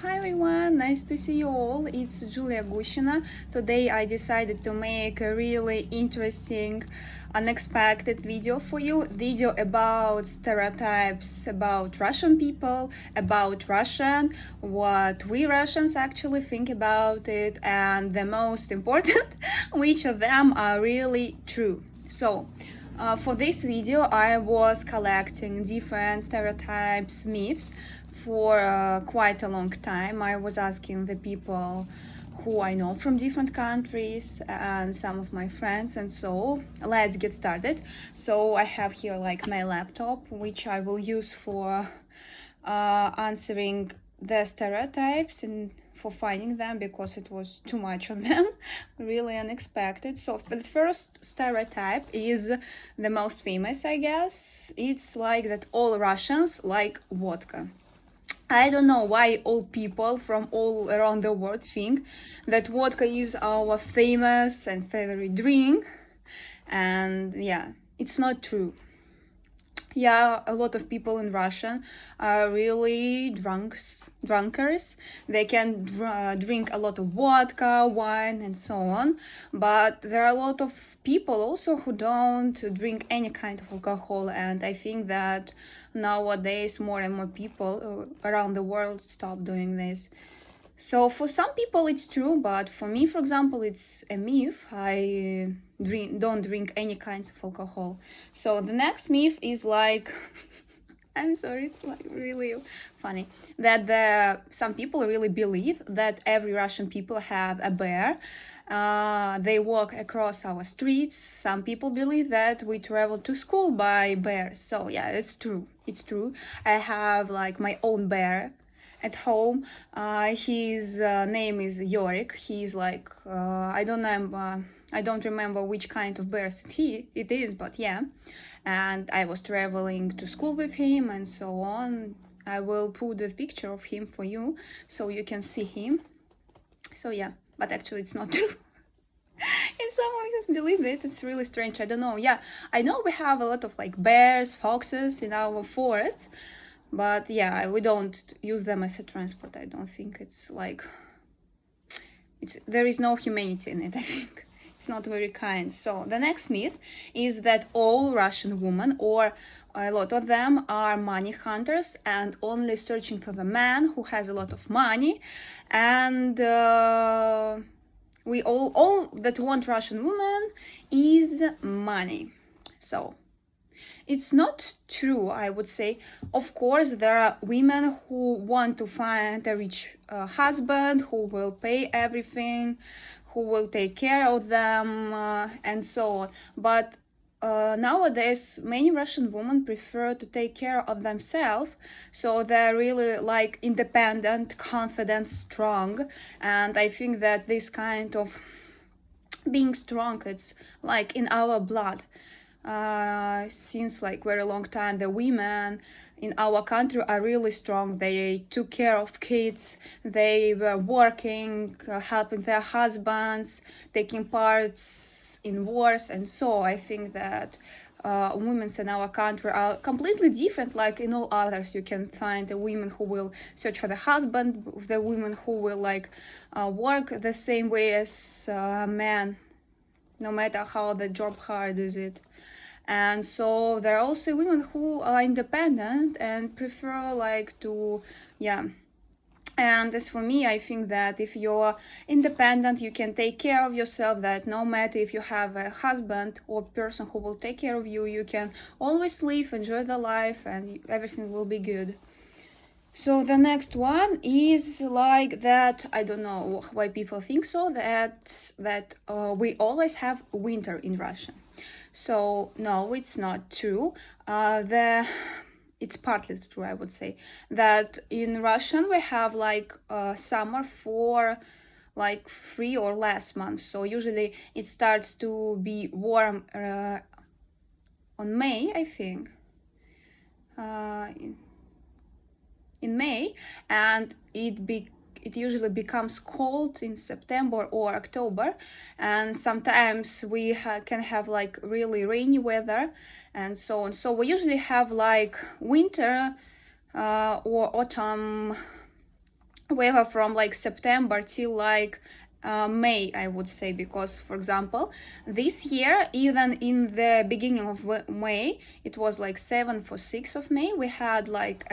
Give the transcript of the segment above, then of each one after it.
Hi everyone, nice to see you all. It's Julia Gushina. Today I decided to make a really interesting, unexpected video for you. Video about stereotypes about Russian people, about Russian, what we Russians actually think about it, and the most important, which of them are really true. For this video, I was collecting different stereotypes, myths for quite a long time. I was asking the people who I know from different countries and some of my friends, and so let's get started. So I have here like my laptop, which I will use for answering the stereotypes and for finding them, because it was too much of them, really unexpected. So the first stereotype is the most famous, I guess. It's like that all Russians like vodka. I don't know why all people from all around the world think that vodka is our famous and favorite drink, and yeah, it's not true. Yeah, a lot of people in Russia are really drunkards. They can drink a lot of vodka, wine, and so on. But there are a lot of people also who don't drink any kind of alcohol, and I think that nowadays more and more people around the world stop doing this. So for some people it's true, but for me, for example, it's a myth. I don't drink any kinds of alcohol. So the next myth is like, I'm sorry, it's like really funny, that some people really believe that every Russian people have a bear. They walk across our streets. Some people believe that we travel to school by bears. So yeah, it's true. It's true. I have like my own bear at home. His name is Yorick. He's like I don't remember which kind of bear it is, but yeah. And I was traveling to school with him and so on. I will put a picture of him for you so you can see him. So yeah, but actually it's not true. If someone has believed it, it's really strange. I don't know. Yeah, I know we have a lot of like bears, foxes in our forests, but yeah, we don't use them as a transport. I don't think it's like there is no humanity in it. I think it's not very kind. So the next myth is that all Russian women, or a lot of them, are money hunters and only searching for the man who has a lot of money, and we all that want Russian women is money. So it's not true, I would say. Of course, there are women who want to find a rich husband who will pay everything, who will take care of them, and so on. But nowadays, many Russian women prefer to take care of themselves, so they're really like independent, confident, strong. And I think that this kind of being strong, it's like in our blood. Since like very long time, the women in our country are really strong. They took care of kids, they were working, helping their husbands, taking parts in wars, and so I think that women in our country are completely different. Like in all others, you can find a women who will search for the husband, the women who will like work the same way as men, no matter how the job hard is it. And so there are also women who are independent and prefer like to, yeah. And as for me, I think that if you're independent, you can take care of yourself, that no matter if you have a husband or person who will take care of you, you can always live, enjoy the life, and everything will be good. So the next one is like that, I don't know why people think so, that we always have winter in Russia. So no, it's not true. It's partly true, I would say, that in Russian we have like summer for like 3 or less months. So usually it starts to be warm on May, I think. In May, and it usually becomes cold in September or October, and sometimes we can have like really rainy weather and so on. So we usually have like winter or autumn weather from like September till like May, I would say, because for example this year, even in the beginning of May, it was like 7th or 6th of May, we had like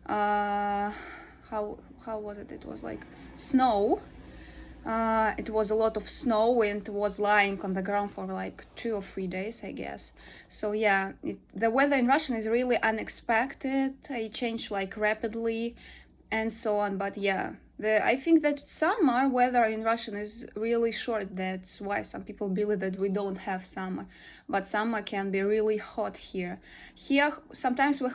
how was it, it was like snow. It was a lot of snow and was lying on the ground for like 2 or 3 days, I guess. So yeah, the weather in Russia is really unexpected. It changed like rapidly and so on. But yeah, I think that summer weather in Russia is really short. That's why some people believe that we don't have summer. But summer can be really hot here. Here sometimes we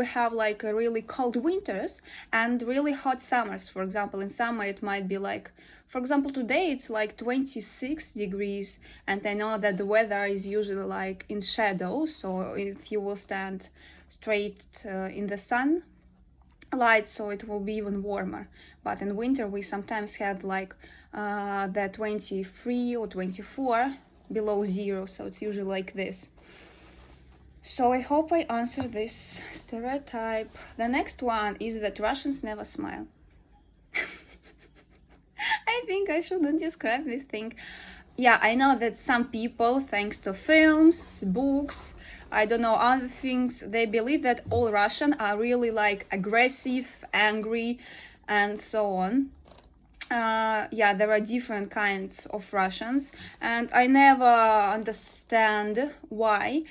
have like a really cold winters and really hot summers. For example, in summer it might be like, for example, today it's like 26 degrees, and I know that the weather is usually like in shadow, so if you will stand straight in the sun light, so it will be even warmer. But in winter we sometimes have like the 23 or 24 below zero, so it's usually like this. So I hope I answered this stereotype. The next one is that Russians never smile. I think I shouldn't describe this thing. Yeah, I know that some people, thanks to films, books, I don't know, other things, they believe that all Russians are really like aggressive, angry, and so on. Yeah, there are different kinds of Russians, and I never understand why.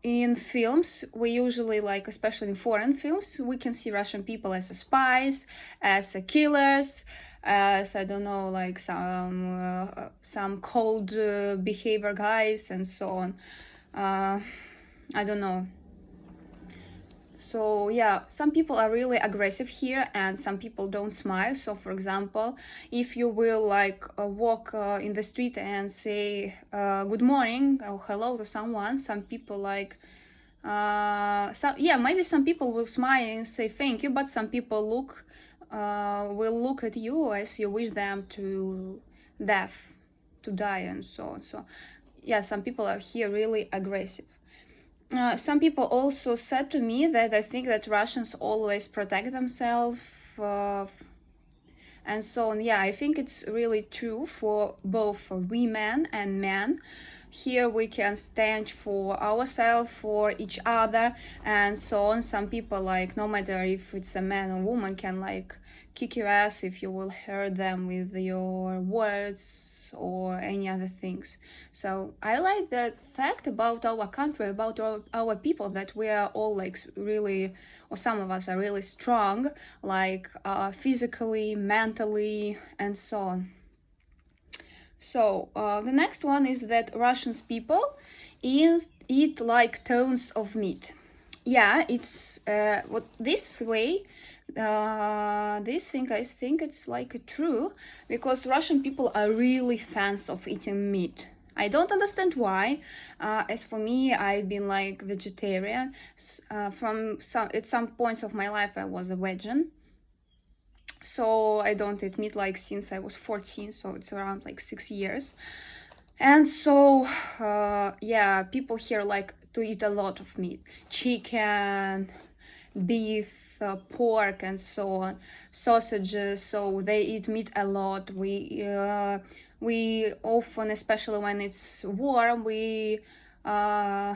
In films, we usually, like, especially in foreign films, we can see Russian people as spies, as killers, as, I don't know, like some cold behavior guys and so on. I don't know. So yeah, some people are really aggressive here and some people don't smile. So for example, if you will like walk in the street and say good morning or hello to someone, some people like maybe some people will smile and say thank you, but some people will look at you as you wish them to die and so on. So yeah, some people are here really aggressive. Some people also said to me that I think that Russians always protect themselves and so on. Yeah, I think it's really true for both women and men. Here we can stand for ourselves, for each other, and so on. Some people, like, no matter if it's a man or woman, can like kick your ass if you will hurt them with your words or any other things. So I like that fact about our country, about our people, that we are all like really, or some of us are really strong, like physically, mentally, and so on. So the next one is that Russians people eat like tons of meat. Yeah, it's this way. This thing, I think it's like true, because Russian people are really fans of eating meat. I don't understand why. As for me, I've been like vegetarian at some points of my life. I was a vegan, so I don't eat meat like since I was 14, so it's around like 6 years. And so yeah, people here like to eat a lot of meat, chicken, beef, pork, and so on, sausages. So they eat meat a lot. We often, especially when it's warm, we go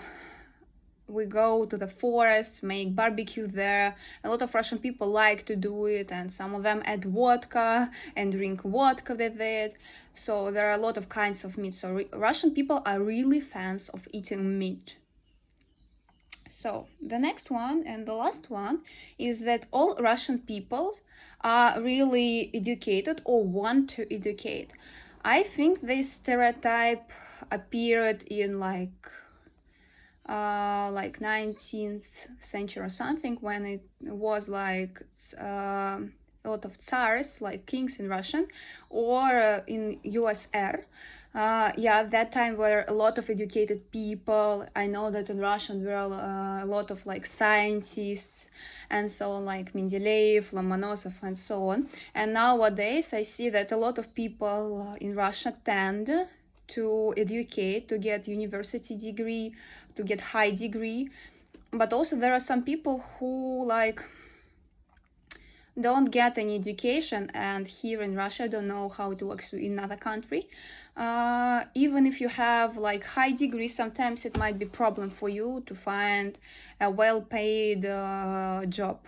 to the forest, make barbecue there. A lot of Russian people like to do it, and some of them add vodka and drink vodka with it. So there are a lot of kinds of meat. So Russian people are really fans of eating meat. So the next one and the last one is that all Russian people are really educated or want to educate. I think this stereotype appeared in like 19th century or something, when it was like a lot of tsars, like kings in Russian, or in USSR. Yeah, that time were a lot of educated people. I know that in Russian were a lot of like scientists and so on, like Mendeleev, Lomonosov, and so on. And nowadays I see that a lot of people in Russia tend to educate, to get university degree, to get high degree. But also there are some people who like don't get any education, and here in Russia don't know how it works in another country, even if you have like high degree, sometimes it might be problem for you to find a well-paid job.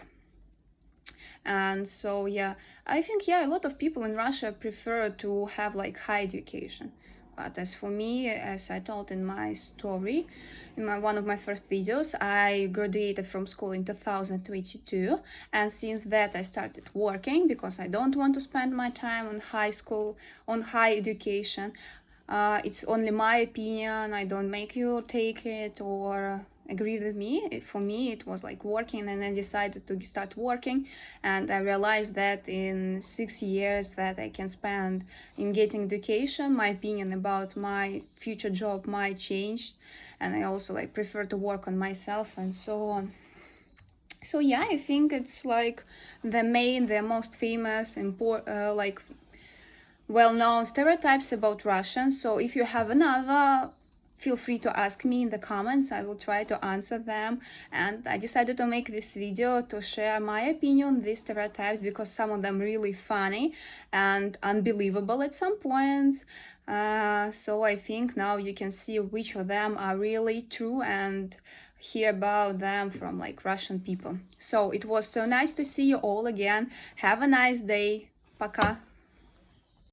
And so yeah, I think a lot of people in Russia prefer to have like high education. But as for me, as I told in my story, in one of my first videos, I graduated from school in 2022, and since that I started working because I don't want to spend my time on high school, on high education. It's only my opinion, I don't make you take it or agree with me. For me it was like working, and I decided to start working, and I realized that in 6 years that I can spend in getting education, my opinion about my future job might change, and I also like prefer to work on myself and so on. So yeah, I think it's like the most famous like well-known stereotypes about Russians. So if you have another, feel free to ask me in the comments. I will try to answer them. And I decided to make this video to share my opinion on these stereotypes because some of them really funny and unbelievable at some points. So I think now you can see which of them are really true and hear about them from like Russian people. So it was so nice to see you all again. Have a nice day. Пока.